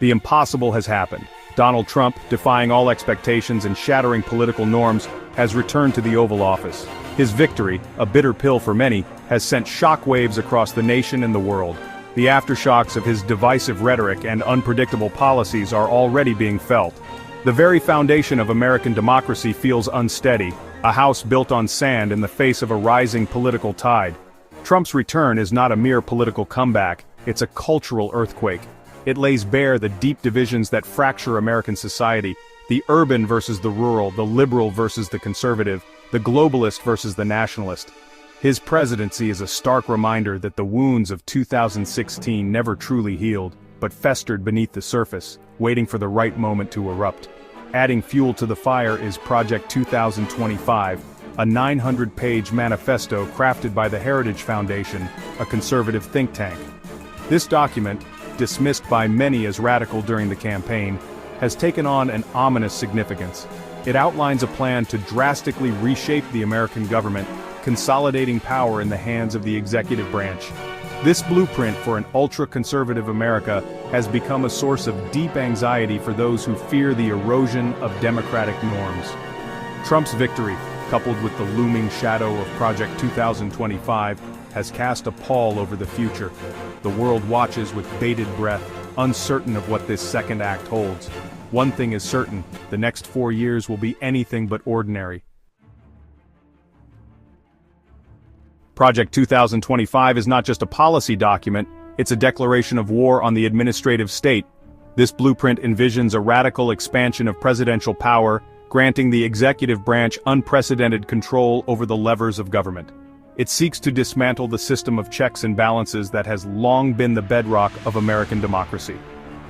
The impossible has happened. Donald Trump, defying all expectations and shattering political norms, has returned to the Oval Office. His victory, a bitter pill for many, has sent shockwaves across the nation and the world. The aftershocks of his divisive rhetoric and unpredictable policies are already being felt. The very foundation of American democracy feels unsteady, a house built on sand in the face of a rising political tide. Trump's return is not a mere political comeback, it's a cultural earthquake. It lays bare the deep divisions that fracture American society, the urban versus the rural, the liberal versus the conservative, the globalist versus the nationalist. His presidency is a stark reminder that the wounds of 2016 never truly healed, but festered beneath the surface, waiting for the right moment to erupt. Adding fuel to the fire is Project 2025, a 900-page manifesto crafted by the Heritage Foundation, a conservative think tank. This document, dismissed by many as radical during the campaign, has taken on an ominous significance. It outlines a plan to drastically reshape the American government, consolidating power in the hands of the executive branch. This blueprint for an ultra-conservative America has become a source of deep anxiety for those who fear the erosion of democratic norms. Trump's victory, coupled with the looming shadow of Project 2025, has cast a pall over the future. The world watches with bated breath, uncertain of what this second act holds. One thing is certain, the next 4 years will be anything but ordinary. Project 2025 is not just a policy document, it's a declaration of war on the administrative state. This blueprint envisions a radical expansion of presidential power, granting the executive branch unprecedented control over the levers of government. It seeks to dismantle the system of checks and balances that has long been the bedrock of American democracy.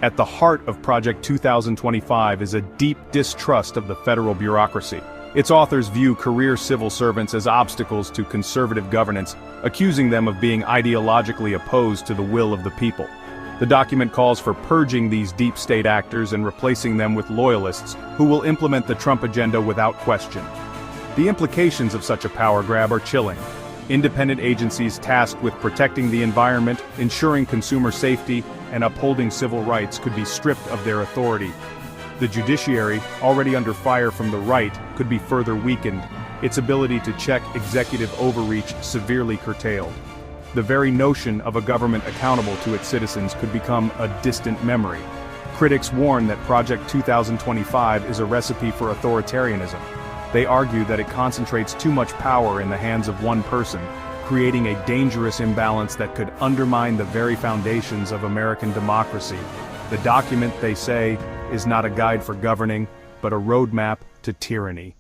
At the heart of Project 2025 is a deep distrust of the federal bureaucracy. Its authors view career civil servants as obstacles to conservative governance, accusing them of being ideologically opposed to the will of the people. The document calls for purging these deep state actors and replacing them with loyalists who will implement the Trump agenda without question. The implications of such a power grab are chilling. Independent agencies tasked with protecting the environment, ensuring consumer safety, and upholding civil rights could be stripped of their authority. The judiciary, already under fire from the right, could be further weakened, its ability to check executive overreach severely curtailed. The very notion of a government accountable to its citizens could become a distant memory. Critics warn that Project 2025 is a recipe for authoritarianism. They argue that it concentrates too much power in the hands of one person, creating a dangerous imbalance that could undermine the very foundations of American democracy. The document, they say, is not a guide for governing, but a roadmap to tyranny.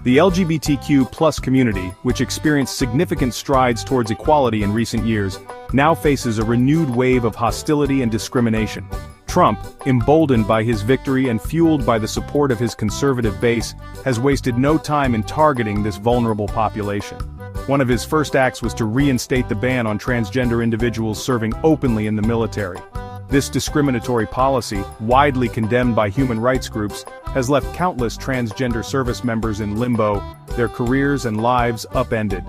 The LGBTQ+ community, which experienced significant strides towards equality in recent years, now faces a renewed wave of hostility and discrimination. Trump, emboldened by his victory and fueled by the support of his conservative base, has wasted no time in targeting this vulnerable population. One of his first acts was to reinstate the ban on transgender individuals serving openly in the military. This discriminatory policy, widely condemned by human rights groups, has left countless transgender service members in limbo, their careers and lives upended.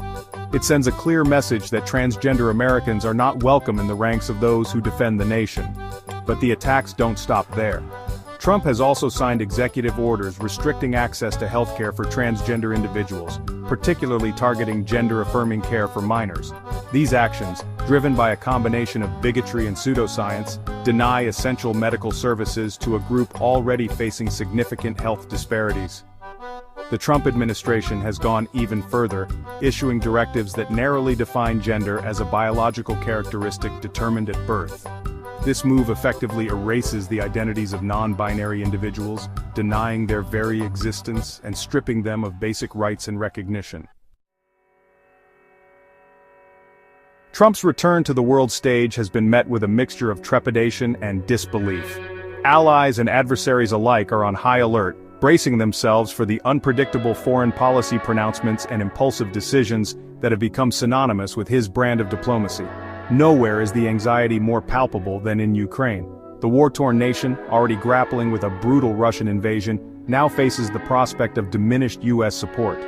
It sends a clear message that transgender Americans are not welcome in the ranks of those who defend the nation. But the attacks don't stop there. Trump has also signed executive orders restricting access to healthcare for transgender individuals, particularly targeting gender-affirming care for minors. These actions, driven by a combination of bigotry and pseudoscience, deny essential medical services to a group already facing significant health disparities. The Trump administration has gone even further, issuing directives that narrowly define gender as a biological characteristic determined at birth. This move effectively erases the identities of non-binary individuals, denying their very existence and stripping them of basic rights and recognition. Trump's return to the world stage has been met with a mixture of trepidation and disbelief. Allies and adversaries alike are on high alert, bracing themselves for the unpredictable foreign policy pronouncements and impulsive decisions that have become synonymous with his brand of diplomacy. Nowhere is the anxiety more palpable than in Ukraine. The war-torn nation, already grappling with a brutal Russian invasion, now faces the prospect of diminished U.S. support.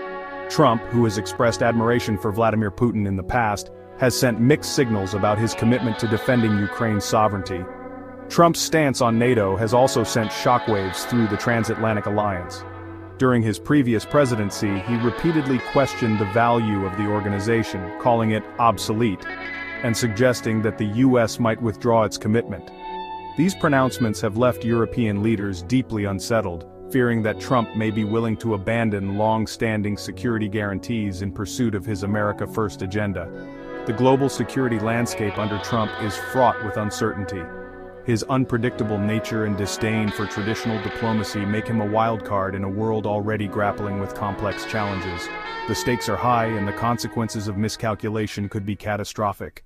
Trump, who has expressed admiration for Vladimir Putin in the past, has sent mixed signals about his commitment to defending Ukraine's sovereignty. Trump's stance on NATO has also sent shockwaves through the transatlantic alliance. During his previous presidency, he repeatedly questioned the value of the organization, calling it obsolete, and suggesting that the US might withdraw its commitment. These pronouncements have left European leaders deeply unsettled, fearing that Trump may be willing to abandon long-standing security guarantees in pursuit of his America First agenda. The global security landscape under Trump is fraught with uncertainty. His unpredictable nature and disdain for traditional diplomacy make him a wild card in a world already grappling with complex challenges. The stakes are high and the consequences of miscalculation could be catastrophic.